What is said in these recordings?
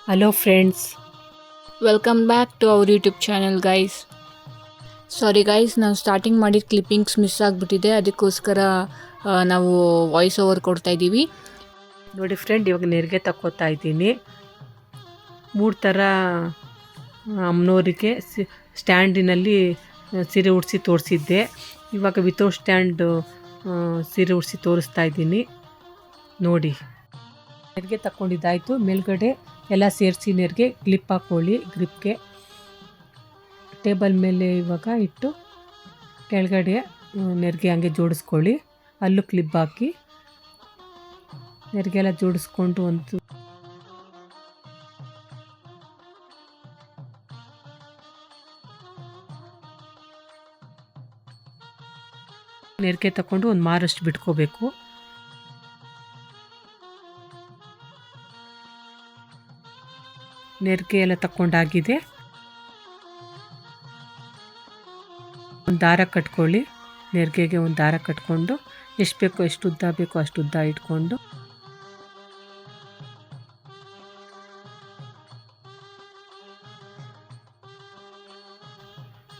Hello friends. Welcome back to our YouTube channel guys. Sorry guys, ನಾವು starting ಮಾಡಿದ clippings miss ಆಗಿಬಿಟ್ಟಿದೆ, ಅದಕ್ಕೋಸ್ಕರ ನಾವು ವಾಯ್ಸ್ ಓವರ್ ಕೊಡ್ತಾ ಇದ್ದೀವಿ. ನೋಡಿ ಫ್ರೆಂಡ್, ಇವಾಗ ನೆರಿಗೆ ತಕ್ಕೋತಾ ಇದ್ದೀನಿ. 3 ಥರ ಅಮ್ಮನವರಿಗೆ ಸ್ಟ್ಯಾಂಡಿನಲ್ಲಿ ಸೀರೆ ಉಡಿಸಿ ತೋರಿಸಿದ್ದೆ. ಇವಾಗ ವಿತೌಟ್ ಸ್ಟ್ಯಾಂಡ್ ಸೀರೆ ಉಡಿಸಿ ತೋರಿಸ್ತಾ ಇದ್ದೀನಿ. ನೋಡಿ, ನೆರಿಗೆ ತಕ್ಕೊಂಡಿದ್ದಾಯಿತು. ಮೇಲ್ಗಡೆ ಎಲ್ಲ ಸೇರಿಸಿ ನೆರಿಗೆ ಕ್ಲಿಪ್ ಹಾಕ್ಕೊಳ್ಳಿ ಗ್ರಿಪ್ಗೆ. ಟೇಬಲ್ ಮೇಲೆ ಇವಾಗ ಇಟ್ಟು ಕೆಳಗಡೆ ನೆರಿಗೆ ಹಂಗೆ ಜೋಡಿಸ್ಕೊಳ್ಳಿ. ಅಲ್ಲೂ ಕ್ಲಿಪ್ ಹಾಕಿ ನೆರಿಗೆ ಎಲ್ಲ ಜೋಡಿಸ್ಕೊಂಡು ಒಂದು ನೆರಿಗೆ ತಗೊಂಡು ಒಂದು ಮಾರಷ್ಟು ಬಿಟ್ಕೋಬೇಕು. ನೆರಿಗೆ ಎಲ್ಲ ತಗೊಂಡಾಗಿದೆ. ಒಂದು ದಾರ ಕಟ್ಕೊಳ್ಳಿ. ನೆರಿಗೆಗೆ ಒಂದು ದಾರ ಕಟ್ಕೊಂಡು ಎಷ್ಟು ಬೇಕೋ ಎಷ್ಟು ಉದ್ದ ಬೇಕೋ ಅಷ್ಟು ಉದ್ದ ಇಟ್ಕೊಂಡು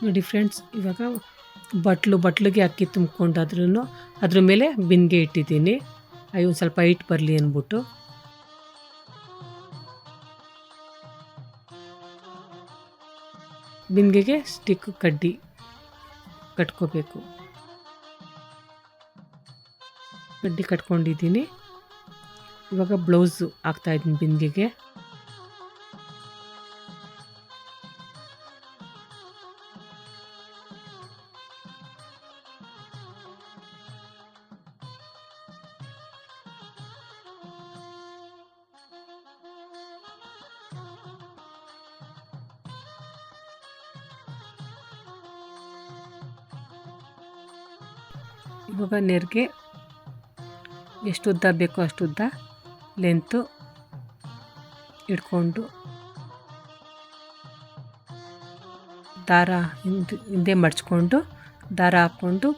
ನೋಡಿ ಫ್ರೆಂಡ್ಸ್, ಇವಾಗ ಬಟ್ಲಿಗೆ ಅಕ್ಕಿ ತುಂಬಿಕೊಂಡು ಅದ್ರ ಮೇಲೆ ಬಿಂದಿಗೆ ಇಟ್ಟಿದ್ದೀನಿ. ಒಂದು ಸ್ವಲ್ಪ ಹೈಟ್ ಬರಲಿ ಅಂದ್ಬಿಟ್ಟು. ಬಿಂದಿಗೆಗೆ ಸ್ಟಿಕ್ ಕಡ್ಡಿ ಕಟ್ಕೋಬೇಕು. ಕಡ್ಡಿ ಕಟ್ಕೊಂಡಿದ್ದೀನಿ. ಇವಾಗ ಬ್ಲೌಸು ಹಾಕ್ತಾಯಿದ್ದೀನಿ ಬಿಂದಿಗೆಗೆ. ಇವಾಗ ನೆರಿಗೆ ಎಷ್ಟು ಉದ್ದ ಬೇಕೋ ಅಷ್ಟು ಉದ್ದ ಲೆಂತು ಇಟ್ಕೊಂಡು ದಾರ ಹಿಂದೆ ಮಡ್ಚ್ಕೊಂಡು ದಾರ ಹಾಕ್ಕೊಂಡು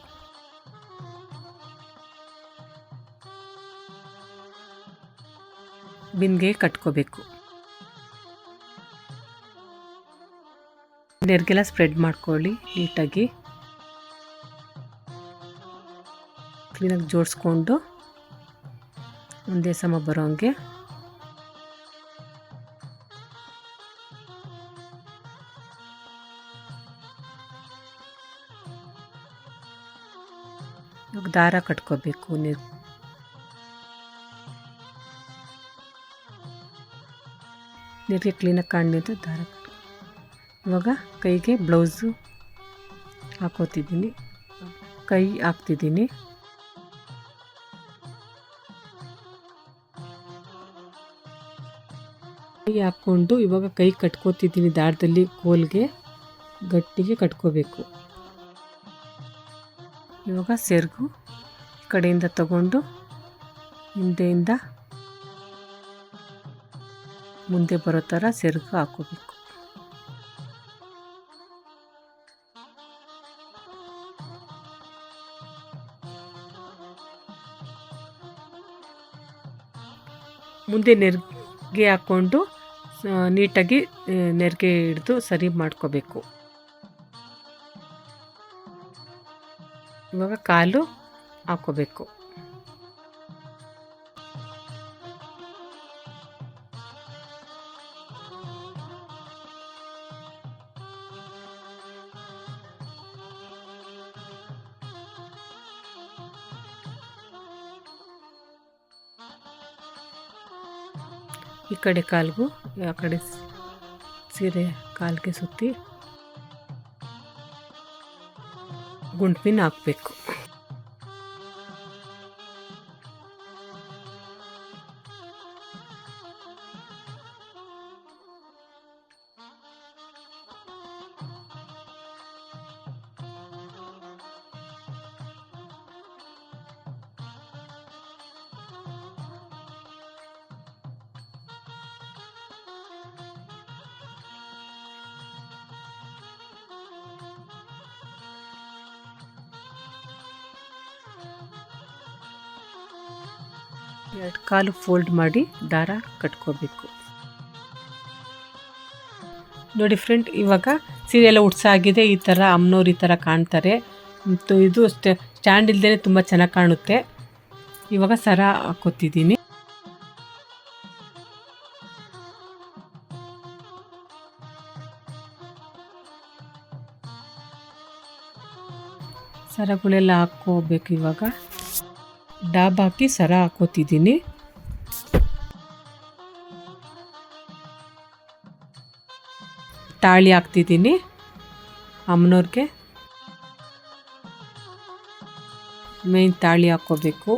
ಬಿಂದಿಗೆ ಕಟ್ಕೋಬೇಕು. ನೆರಿಗೆಲ್ಲ ಸ್ಪ್ರೆಡ್ ಮಾಡ್ಕೊಳ್ಳಿ ನೀಟಾಗಿ. ಕ್ಲೀನಾಗಿ ಜೋಡಿಸ್ಕೊಂಡು ಒಂದೇ ಸಮ ಬರೋಂಗೆ ಇವಾಗ ದಾರ ಕಟ್ಕೋಬೇಕು. ನೀರಿಗೆ ಕ್ಲೀನಾಗಿ ಕಾಣಲಿಂದ ದಾರ ಇವಾಗ ಕೈಗೆ ಬ್ಲೌಸು ಹಾಕ್ತಿದ್ದೀನಿ. ಹಾಕ್ಕೊಂಡು ಇವಾಗ ಕೈ ಕಟ್ಕೋತಿದ್ದೀನಿ. ದಾರದಲ್ಲಿ ಕೋಲ್ಗೆ ಗಟ್ಟಿಗೆ ಕಟ್ಕೋಬೇಕು. ಇವಾಗ ಸೆರಗು ಕಡೆಯಿಂದ ತಗೊಂಡು ಹಿಂದೆಯಿಂದ ಮುಂದೆ ಬರೋ ಥರ ಸೆರಗು ಹಾಕೋಬೇಕು. ಮುಂದೆ ನೆರಿಗೆ ಹಾಕ್ಕೊಂಡು ನೀಟಾಗಿ ನೆರಿಗೆ ಹಿಡಿದು ಸರಿ ಮಾಡ್ಕೋಬೇಕು. ಇವಾಗ ಕಾಲು ಹಾಕೋಬೇಕು. ಈ ಕಡೆ ಕಾಲ್ಗೂ ಆ ಕಡೆ ಸೀರೆ ಕಾಲಿಗೆ ಸುತ್ತಿ ಗುಂಡ್ಪಿನ್ ಹಾಕಬೇಕು. ಎರಡು ಕಾಲು ಫೋಲ್ಡ್ ಮಾಡಿ ದಾರ ಕಟ್ಕೋಬೇಕು. ನೋಡಿ ಫ್ರೆಂಡ್, ಇವಾಗ ಸೀರೆ ಎಲ್ಲ ಉಡ್ಸಾಗಿದೆ. ಈ ಥರ ಅಮ್ಮನವ್ರು ಈ ಥರ ಕಾಣ್ತಾರೆ. ಮತ್ತು ಇದು ಸ್ಟ್ಯಾಂಡ್ ಇಲ್ಲದೇ ತುಂಬ ಚೆನ್ನಾಗಿ ಕಾಣುತ್ತೆ. ಇವಾಗ ಸರ ಹಾಕೋತಿದ್ದೀನಿ. ಸರಗಳೆಲ್ಲ ಹಾಕ್ಕೋಬೇಕು. ಇವಾಗ ಡಾಬ್ ಹಾಕಿ ಸರ ಹಾಕೋತಿದ್ದೀನಿ. ತಾಳಿ ಹಾಕ್ತಿದ್ದೀನಿ ಅಮ್ಮನವ್ರಿಗೆ. ಮೇನ್ ತಾಳಿ ಹಾಕ್ಕೋಬೇಕು.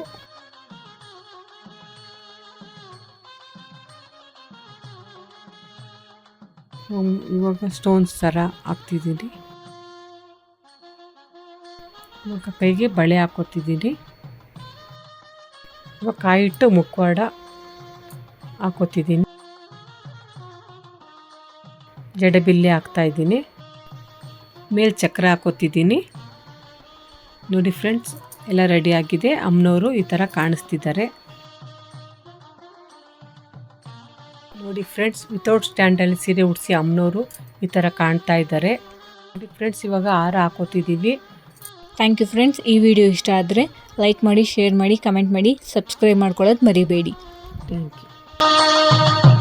ಇವಾಗ ಸ್ಟೋನ್ಸ್ ಸರ ಹಾಕ್ತಿದ್ದೀನಿ. ಇವಾಗ ಕೈಗೆ ಬಳೆ ಹಾಕೋತಿದ್ದೀನಿ. ಇವಾಗ ಕಾಯಿ ಇಟ್ಟು ಮುಖವಾಡ ಹಾಕೋತಿದ್ದೀನಿ. ಜಡೆಬಿಲ್ಲೆ ಹಾಕ್ತಾಯಿದ್ದೀನಿ. ಮೇಲೆ ಚಕ್ರ ಹಾಕೋತಿದ್ದೀನಿ. ನೋಡಿ ಫ್ರೆಂಡ್ಸ್, ಎಲ್ಲ ರೆಡಿ ಆಗಿದೆ. ಅಮ್ಮನವರು ಈ ಥರ ಕಾಣಿಸ್ತಿದ್ದಾರೆ. ನೋಡಿ ಫ್ರೆಂಡ್ಸ್, ವಿತೌಟ್ ಸ್ಟ್ಯಾಂಡಲ್ಲಿ ಸೀರೆ ಉಡಿಸಿ ಅಮ್ಮನವರು ಈ ಥರ ಕಾಣ್ತಾ ಇದ್ದಾರೆ. ನೋಡಿ ಫ್ರೆಂಡ್ಸ್, ಇವಾಗ ಹಾರ ಹಾಕೋತಿದ್ದೀವಿ. Thank you friends. ಈ ವಿಡಿಯೋ ಇಷ್ಟ ಆದರೆ ಲೈಕ್ ಮಾಡಿ, ಶೇರ್ ಮಾಡಿ, ಕಮೆಂಟ್ ಮಾಡಿ, ಸಬ್ಸ್ಕ್ರೈಬ್ ಮಾಡ್ಕೊಳ್ಳೋದು ಮರಿಬೇಡಿ. Thank you.